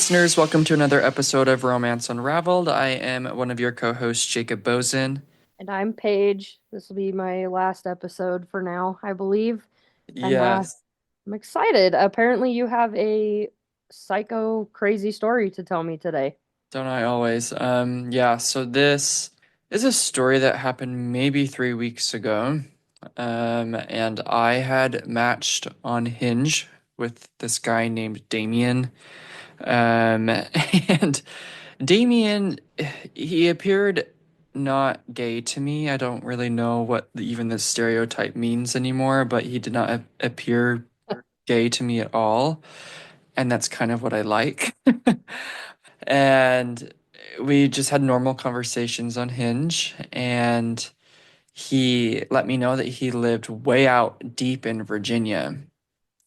listeners. Welcome to another episode of Romance Unraveled. I am one of your co hosts, Jacob Bozen. And I'm Paige. This will be my last episode for now, I believe. And Yes, I'm excited. Apparently, you have a psycho crazy story to tell me today. don't I always? So this is a story that happened maybe 3 weeks ago. And I had matched on Hinge with this guy named Damien. And Damien, he appeared not gay to me. I don't really know what even the stereotype means anymore, but he did not appear gay to me at all. And that's kind of what I like. And we just had normal conversations on Hinge, and he let me know that he lived way out deep in Virginia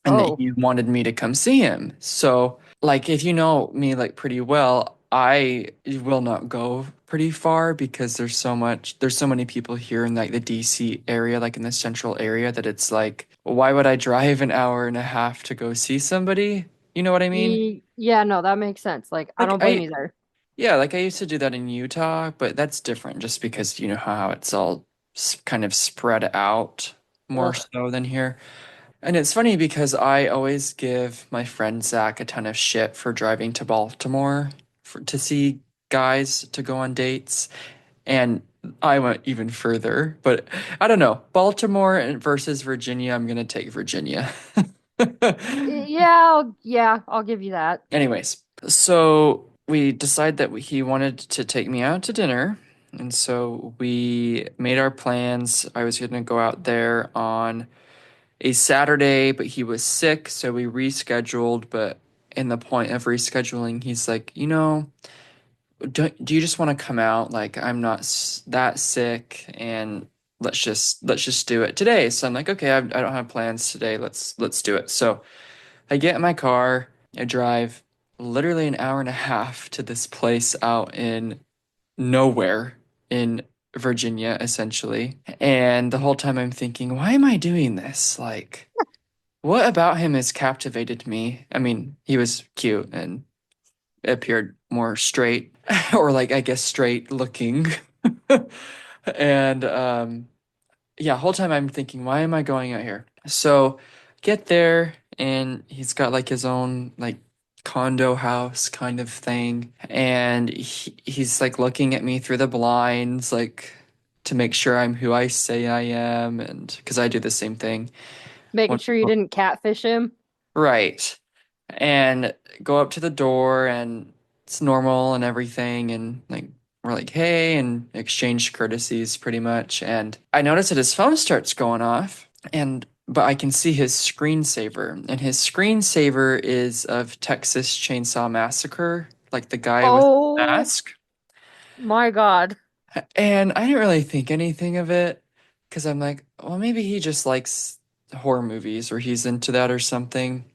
and that Oh, he wanted me to come see him. So, like, if you know me like pretty well, I will not go pretty far because there's so many people here in like the DC area, like in the central area, that it's like, why would I drive an hour and a half to go see somebody? You know what I mean? yeah, no, that makes sense. Like, I Like don't blame I you there. Yeah, like I used to do that in Utah, but that's different just because you know how it's all kind of spread out more Ugh. so than here. And it's funny because I always give my friend Zach a ton of shit for driving to Baltimore to see guys to go on dates. And I went even further, but I don't know. Baltimore versus Virginia, I'm gonna take Virginia. Yeah, I'll give you that. Anyways, so we decided that he wanted to take me out to dinner. And so we made our plans. I was going to go out there on a Saturday, but he was sick. So we rescheduled. But in the point of rescheduling, he's like, do you just want to come out? Like, I'm not that sick, and let's just do it today. So I'm like, okay, I don't have plans today. Let's do it. So I get in my car, I drive literally an hour and a half to this place out in nowhere in Virginia, essentially. And the whole time I'm thinking, why am I doing this? Like, what about him has captivated me? I mean, he was cute and appeared more straight, or like, I guess, straight looking. And yeah, whole time I'm thinking, why am I going out here? So get there, and he's got like his own like condo house kind of thing, and he's like looking at me through the blinds, like to make sure I'm who I say I am, and because I do the same thing Making when sure you didn't catfish him. right, and go up to the door, and it's normal and everything, and like we're like, hey, and exchange courtesies pretty much. And I notice that his phone starts going off, and but I can see his screensaver, and his screensaver is of Texas Chainsaw Massacre, like the guy with the Oh mask. my God. And I didn't really think anything of it because I'm like, well, maybe he just likes horror movies or he's into that or something.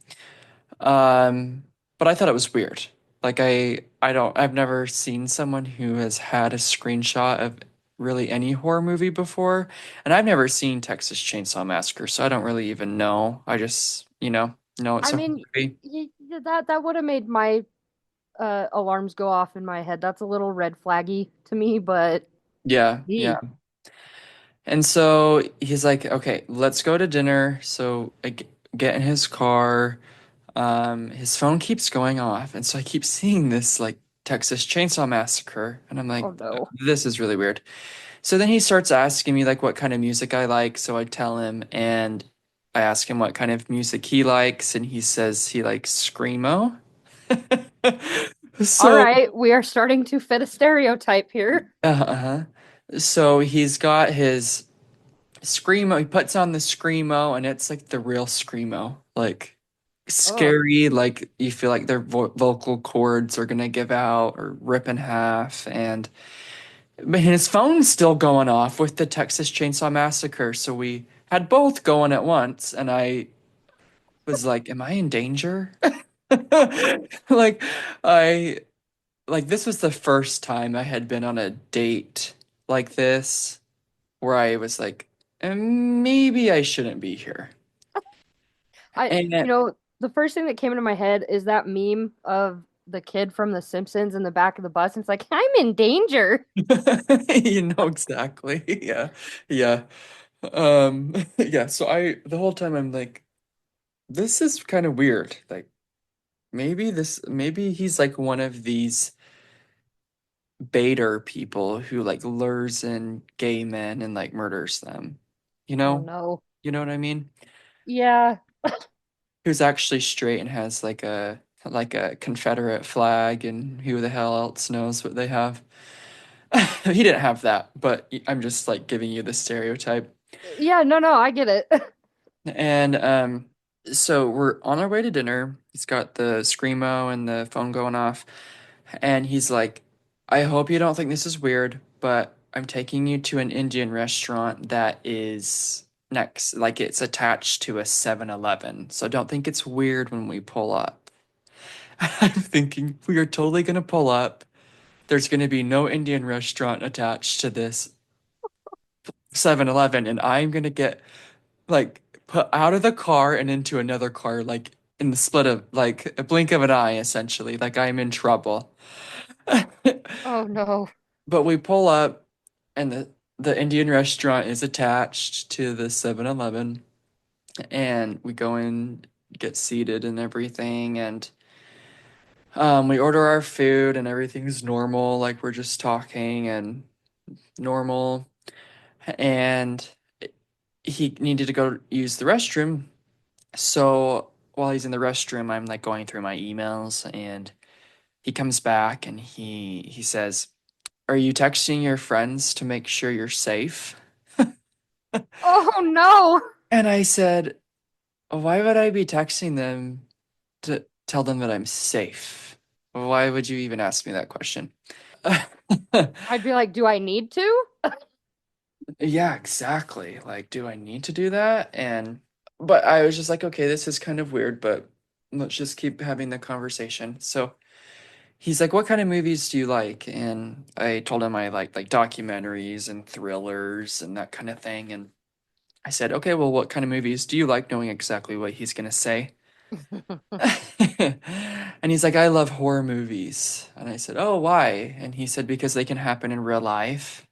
Um, but I thought it was weird. Like I've never seen someone who has had a screenshot of really any horror movie before, and I've never seen Texas Chainsaw Massacre, so I don't really even know. I just, know it's I a horror mean, movie. that would have made my alarms go off in my head. That's a little red flaggy to me, but Yeah, yeah. gee. And so he's like, "Okay, let's go to dinner." So get in his car. His phone keeps going off, and so I keep seeing this like Texas Chainsaw Massacre, and I'm like, Oh no. this is really weird. So then he starts asking me like what kind of music I like, so I tell him, and I ask him what kind of music he likes, and he says he likes screamo. All So, right, we are starting to fit a stereotype here. uh-huh. So he's got his screamo. He puts on the screamo, and it's like the real screamo, like Oh, scary, like you feel like their vocal cords are gonna give out or rip in half, and but his phone's still going off with the Texas Chainsaw Massacre, so we had both going at once, and I was like, "Am I in danger?" Like, I this was the first time I had been on a date like this where I was like, maybe I shouldn't be here." I, And the first thing that came into my head is that meme of the kid from The Simpsons in the back of the bus, and it's like, I'm in danger. You know exactly. Yeah. Yeah. Yeah, so the whole time I'm like, this is kind of weird. Like maybe he's like one of these baiter people who like lures in gay men and like murders them. You Oh know? no. You know what I mean? Yeah. Who's actually straight and has like a Confederate flag and who the hell else knows what they have. He didn't have that, but I'm just like giving you the stereotype. Yeah, no, no, I get it. And so we're on our way to dinner. He's got the screamo and the phone going off, and he's like, "I hope you don't think this is weird, but I'm taking you to an Indian restaurant that is next, like it's attached to a 7-Eleven. So don't think it's weird when we pull up." I'm thinking we are totally gonna pull up. There's gonna be no Indian restaurant attached to this 7-Eleven, and I'm gonna get like put out of the car and into another car like in the split of like a blink of an eye essentially like I'm in trouble. Oh no. But we pull up and the Indian restaurant is attached to the 7-Eleven, and we go in, get seated and everything, and we order our food and everything's normal, like we're just talking and normal, and he needed to go use the restroom. So while he's in the restroom, I'm like going through my emails, and he comes back and he says, "Are you texting your friends to make sure you're safe?" Oh no. And I said, "Why would I be texting them to tell them that I'm safe? Why would you even ask me that question?" I'd be like, do I need to? Yeah, exactly. Like, do I need to do that? But I was just like, okay, this is kind of weird, but let's just keep having the conversation. So he's like, "What kind of movies do you like?" And I told him I like documentaries and thrillers and that kind of thing. And I said, "Okay, well, what kind of movies do you like?" Knowing exactly what he's gonna say. And he's like, "I love horror movies." And I said, "Oh, why?" And he said, "Because they can happen in real life."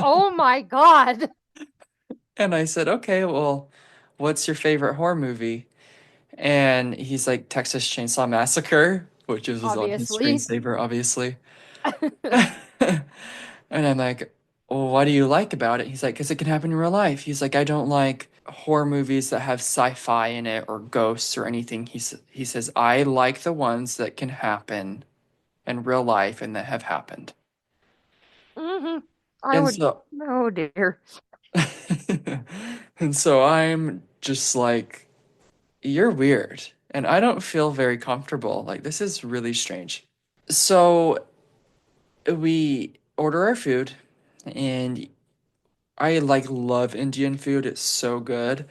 Oh my God. And I said, "Okay, well, what's your favorite horror movie?" And he's like, "Texas Chainsaw Massacre," which was on his Obviously. screensaver, obviously. And I'm like, "Well, what do you like about it?" He's like, "Because it can happen in real life." He's like, "I don't like horror movies that have sci-fi in it or ghosts or anything." He says, "I like the ones that can happen in real life and that have happened." hmm I And would, so, oh dear. and so I'm just like, "You're weird." And I don't feel very comfortable. Like, this is really strange. So we order our food, and I like love Indian food. It's so good.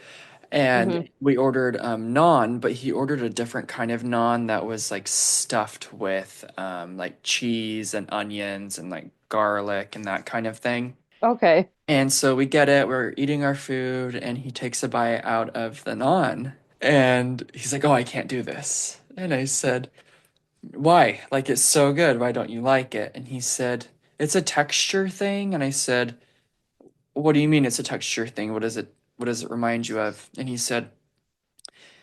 hmm And we ordered naan, but he ordered a different kind of naan that was like stuffed with like cheese and onions and like garlic and that kind of thing. Okay. And so we get it, we're eating our food, and he takes a bite out of the naan. And he's like, "Oh, I can't do this." And I said, "Why? Like, it's so good. Why don't you like it?" And he said, "It's a texture thing." And I said, "What do you mean it's a texture thing? What does it remind you of?" And he said,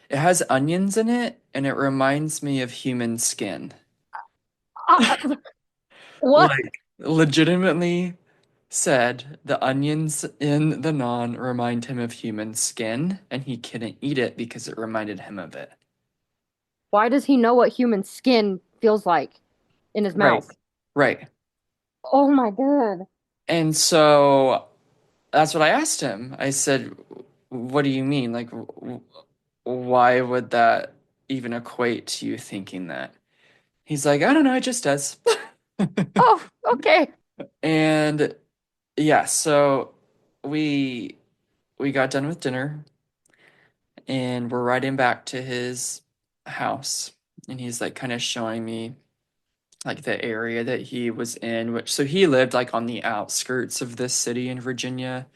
"It has onions in it, and it reminds me of human skin." Uh, what? Like, legitimately said the onions in the naan remind him of human skin, and he couldn't eat it because it reminded him of it. Why does he know what human skin feels like in his Right. mouth? Right. Oh my God. And so that's what I asked him. I said, "What do you mean? Like, why would that even equate to you thinking that?" He's like, "I don't know, it just does." Oh, okay. And yeah, so we we got done with dinner, and we're riding back to his house, and he's like kind of showing me like the area that he was in, which so he lived like on the outskirts of this city in Virginia.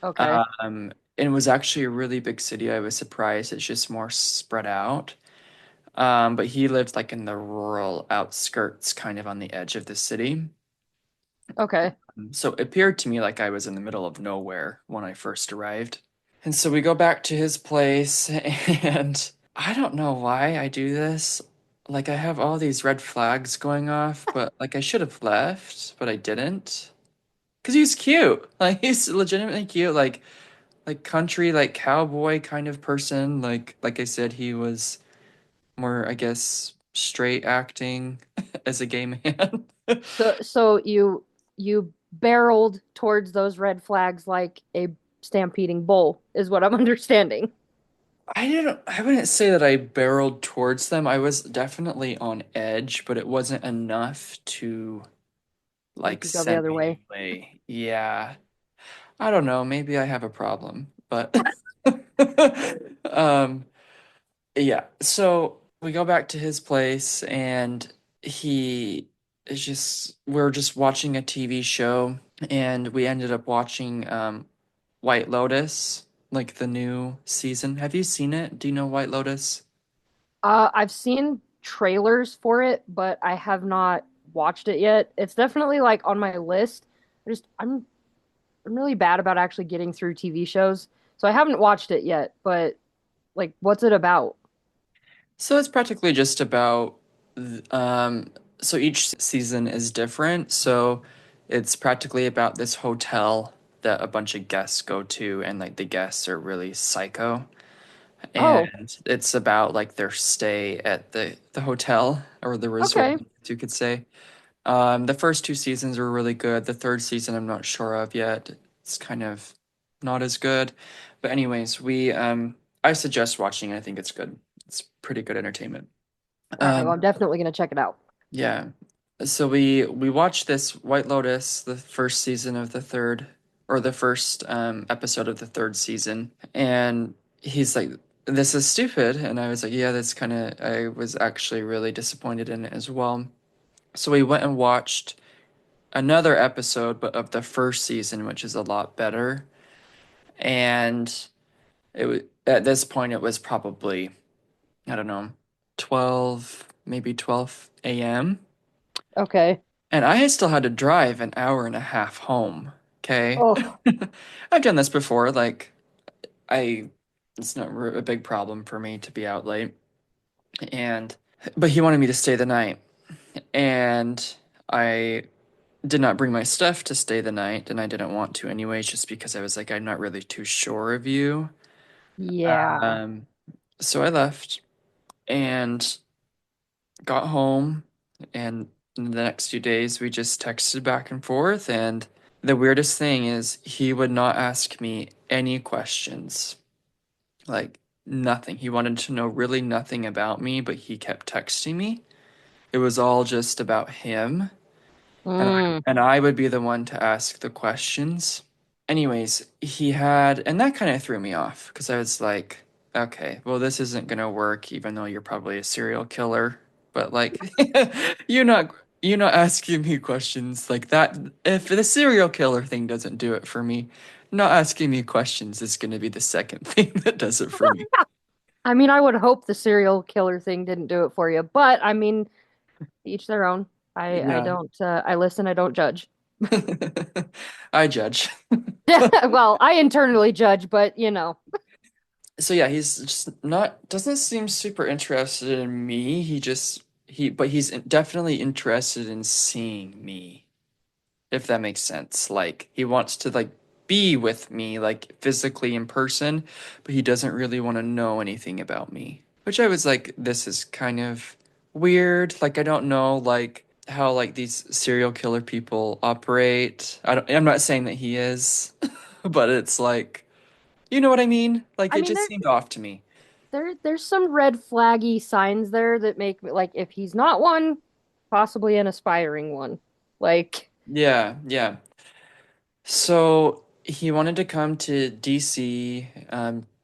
Okay. And it was actually a really big city. I was surprised it's just more spread out. But he lived like in the rural outskirts, kind of on the edge of the city. Okay. So it appeared to me like I was in the middle of nowhere when I first arrived. And so we go back to his place, and I don't know why I do this. Like, I have all these red flags going off, but like, I should have left, but I didn't. Because he's cute. Like, he's legitimately cute. Like country, like cowboy kind of person. Like I said, he was more, I guess, straight acting as a gay man. So you barreled towards those red flags like a stampeding bull, is what I'm understanding. I wouldn't say that I barreled towards them. I was definitely on edge, but it wasn't enough to Make like you go the send other me way. away. Yeah. I don't know, maybe I have a problem, but um yeah. So we go back to his place and he is just we're just watching a TV show and we ended up watching White Lotus, like the new season. Have you seen it? Do you know White Lotus? I've seen trailers for it, but I have not watched it yet. It's definitely like on my list. I'm really bad about actually getting through TV shows, so I haven't watched it yet. But like, what's it about? So it's practically just about so each season is different. So it's practically about this hotel that a bunch of guests go to and like the guests are really psycho. Oh, And it's about like their stay at the hotel or the resort, okay. you could say. The first two seasons were really good. The third season I'm not sure of yet. It's kind of not as good. But anyways, we I suggest watching it. I think it's good. It's pretty good entertainment. All right, well, Um I'm definitely gonna check it out. yeah. So we watched this White Lotus, the first season of the third or the first episode of the third season, and he's like, "This is stupid," and I was like, "Yeah, that's kind of." I was actually really disappointed in it as well. So we went and watched another episode, but of the first season, which is a lot better. And it was at this point, it was probably I don't know, 12, maybe 12 a.m. Okay. And I still had to drive an hour and a half home. Okay. Oh, I've done this before. Like, I, it's not a big problem for me to be out late. And, but he wanted me to stay the night. And I did not bring my stuff to stay the night. And I didn't want to anyways, just because I was like, I'm not really too sure of you. yeah. Um, so I left and got home. And in the next few days, we just texted back and forth. And the weirdest thing is, he would not ask me any questions, like nothing. He wanted to know really nothing about me, but he kept texting me. It was all just about him, Mm. and I would be the one to ask the questions. Anyways, he had, and that kind of threw me off because I was like, okay, well, this isn't gonna work, even though you're probably a serial killer. But like, you're not you're not asking me questions like that. If the serial killer thing doesn't do it for me, not asking me questions is gonna be the second thing that does it for me. I mean, I would hope the serial killer thing didn't do it for you, but I mean, each their own. I Yeah. don't I listen, I don't judge. I judge. Well, I internally judge, but you know. So yeah, he's just not doesn't seem super interested in me. But he's definitely interested in seeing me, if that makes sense. Like he wants to like be with me like physically in person, but he doesn't really want to know anything about me. Which I was like, this is kind of weird. Like I don't know like how like these serial killer people operate. I'm not saying that he is, but it's like you know what I mean? Like I it mean, just seemed off to me. there's some red flaggy signs there that make me like if he's not one, possibly an aspiring one. Like, Yeah, yeah. So he wanted to come to DC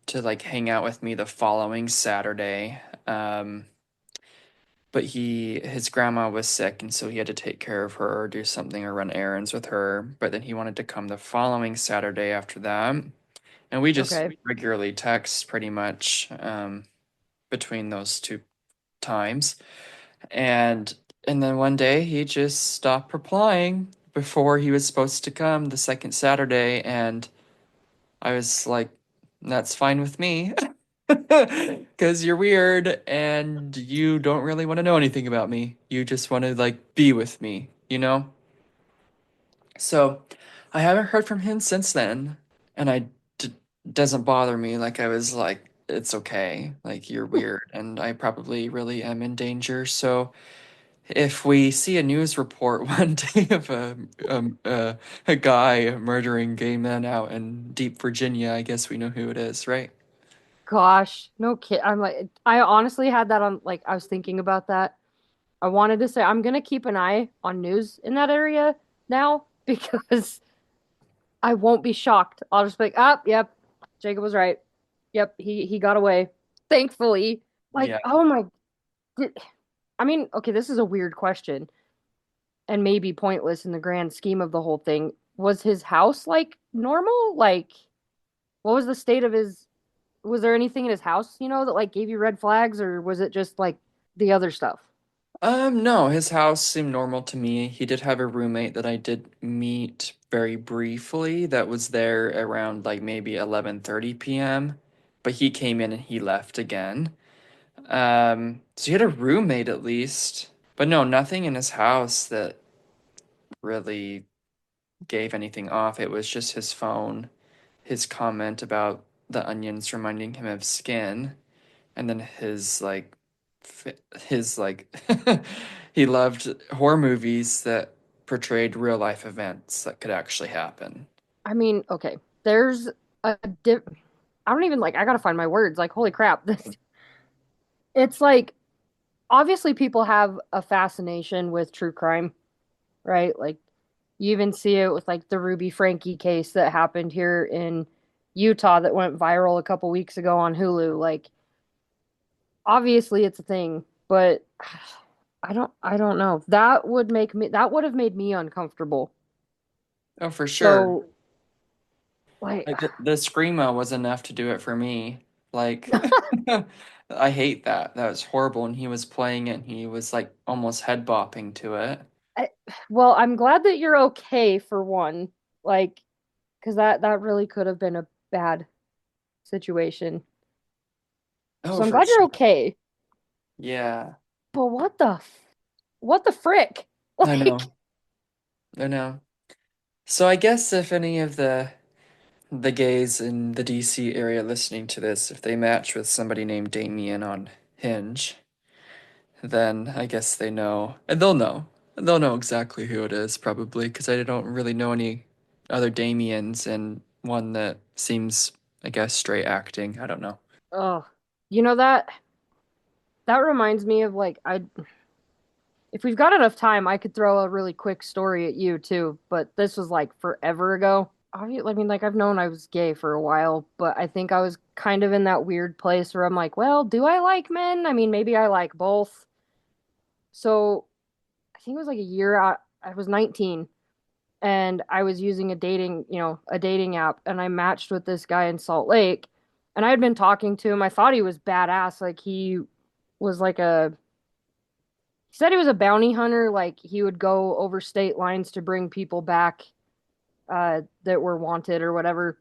to like hang out with me the following Saturday. But his grandma was sick and so he had to take care of her or do something or run errands with her. But then he wanted to come the following Saturday after that. And we just okay. regularly text pretty much between those two times. And and then one day he just stopped replying before he was supposed to come the second Saturday, and I was like, that's fine with me. Because you're weird and you don't really want to know anything about me. You just want to like be with me, you know? So I haven't heard from him since then, and d doesn't bother me. Like I was like, it's okay. Like you're weird, and I probably really am in danger. So if we see a news report one day of a guy murdering gay men out in deep Virginia, I guess we know who it is, right? Gosh, no kid. I'm like, I honestly had that on, like, I was thinking about that. I wanted to say I'm gonna keep an eye on news in that area now because I won't be shocked. I'll just be like, ah, yep, Jacob was right. Yep, he got away. Thankfully. Like, Yeah. oh my, did, I mean, okay, this is a weird question and maybe pointless in the grand scheme of the whole thing. Was his house like normal? Like, what was the state of his, was there anything in his house, that like gave you red flags, or was it just like the other stuff? No, his house seemed normal to me. He did have a roommate that I did meet very briefly that was there around like maybe 11:30 p.m., but he came in and he left again. So he had a roommate at least, but no, nothing in his house that really gave anything off. It was just his phone, his comment about the onions reminding him of skin, and then his like he loved horror movies that portrayed real life events that could actually happen. I mean, okay, there's a dip. I don't even like, I gotta find my words. Like, holy crap. It's like, obviously, people have a fascination with true crime, right? Like, you even see it with like the Ruby Frankie case that happened here in Utah that went viral a couple weeks ago on Hulu. Like, obviously it's a thing, but I don't know. That would have made me uncomfortable. Oh, for sure. So, like, Like the screamo was enough to do it for me. Like I hate that. That was horrible. And he was playing it and he was like almost head bopping to it. I, well, I'm glad that you're okay for one. Like, because that really could have been a bad situation. Oh, So I'm for glad you're sure. okay. Yeah. But what the frick? I Like, know. I know. So I guess if any of the gays in the DC area listening to this, if they match with somebody named Damien on Hinge, then I guess they know. And they'll know. They'll know exactly who it is, probably, because I don't really know any other Damiens and one that seems, I guess, straight acting. I don't know. oh, that reminds me of like, I if we've got enough time, I could throw a really quick story at you too, but this was like forever ago. I mean, like, I've known I was gay for a while, but I think I was kind of in that weird place where I'm like, well, do I like men? I mean, maybe I like both. So I think it was like a year out. I was 19 and I was using a dating app, and I matched with this guy in Salt Lake. And I had been talking to him. I thought he was badass. Like, was like he said he was a bounty hunter. Like, he would go over state lines to bring people back that were wanted or whatever.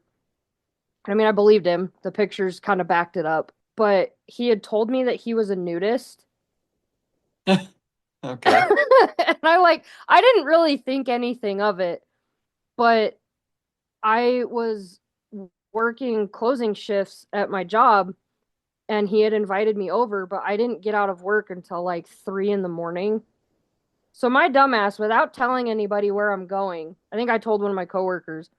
I mean, I believed him. The pictures kind of backed it up. But he had told me that he was a nudist. Okay. And I didn't really think anything of it, but I was working closing shifts at my job, and he had invited me over, but I didn't get out of work until like 3 in the morning. So my dumbass, without telling anybody where I'm going, I think I told one of my coworkers,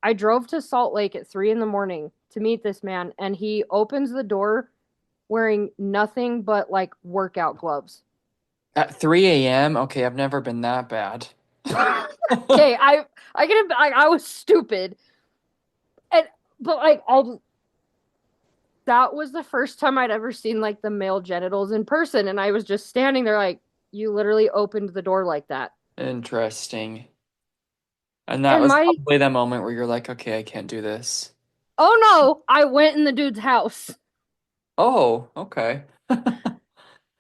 I drove to Salt Lake at 3 in the morning to meet this man, and he opens the door wearing nothing but like workout gloves. At 3 a.m.? Okay, I've never been that bad. Okay, I was stupid, and but like I that was the first time I'd ever seen like the male genitals in person, and I was just standing there like, you literally opened the door like that. Interesting. And that And was my probably that moment where you're like, okay, I can't do this. oh no, I went in the dude's house. Oh, okay.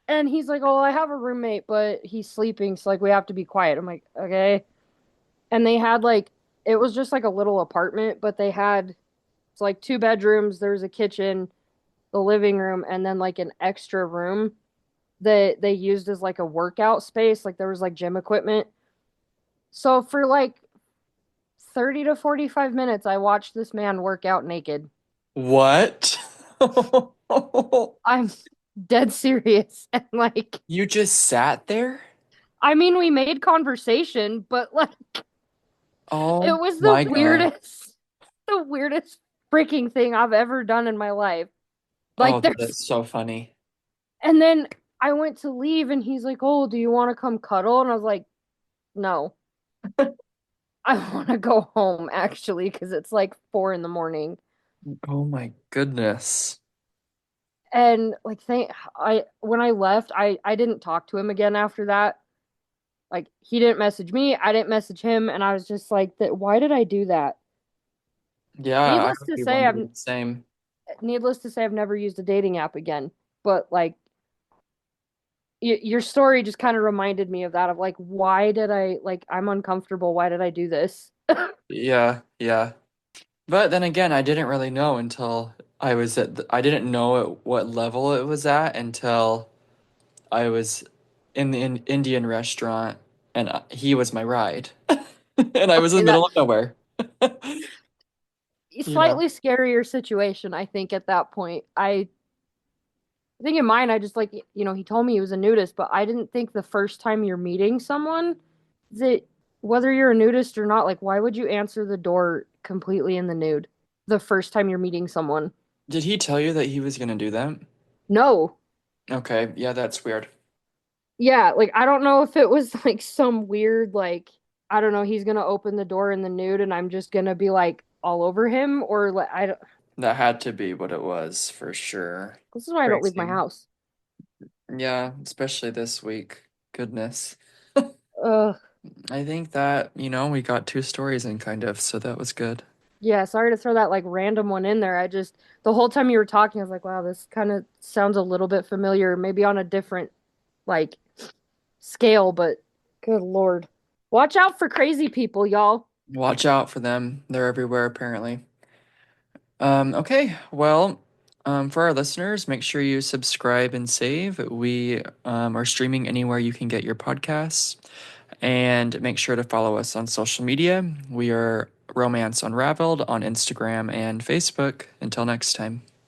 And he's like, "Oh, I have a roommate, but he's sleeping, so like we have to be quiet." I'm like, "Okay." And they had like it was just like a little apartment, but they had it's like two bedrooms, there's a kitchen, the living room, and then like an extra room that they used as like a workout space. Like there was like gym equipment. So for like 30 to 45 minutes, I watched this man work out naked. What? I'm dead serious. And like, You just sat there? I mean, we made conversation, but like, it Oh was my God. the weirdest freaking thing I've ever done in my life. Like, Oh, there's, that's so funny. and then I went to leave and he's like, "Oh, do you want to come cuddle?" And I was like, "No, I want to go home actually, because it's like 4 in the morning." Oh my goodness. And like, when I left, I didn't talk to him again after that. Like, he didn't message me, I didn't message him, and I was just like, why did I do that? Yeah, I Needless would to be say, wondering the same. I've never used a dating app again. But like, your story just kind of reminded me of that. Of like, why did I like? I'm uncomfortable. Why did I do this? Yeah, yeah. But then again, I didn't really know until I didn't know at what level it was at until I was in the Indian restaurant and he was my ride. And I was in the That middle of nowhere. You know. slightly scarier situation, I think, at that point. I think in mine, I just like, he told me he was a nudist, but I didn't think the first time you're meeting someone that whether you're a nudist or not, like, why would you answer the door completely in the nude the first time you're meeting someone? Did he tell you that he was gonna do that? No. Okay, yeah, that's weird. Yeah, like, I don't know if it was like some weird, like, I don't know, he's gonna open the door in the nude and I'm just gonna be like all over him, or like, I don't, That had to be what it was for sure. this is why I don't leave my Crazy. house. Yeah, especially this week. Goodness. Ugh. I think that, we got two stories in kind of, so that was good. Yeah, sorry to throw that like random one in there. The whole time you were talking, I was like, wow, this kind of sounds a little bit familiar, maybe on a different like scale, but good Lord. Watch out for crazy people, y'all. Watch out for them. They're everywhere apparently. Okay, well, for our listeners, make sure you subscribe and save. We are streaming anywhere you can get your podcasts. And make sure to follow us on social media. We are Romance Unraveled on Instagram and Facebook. Until next time.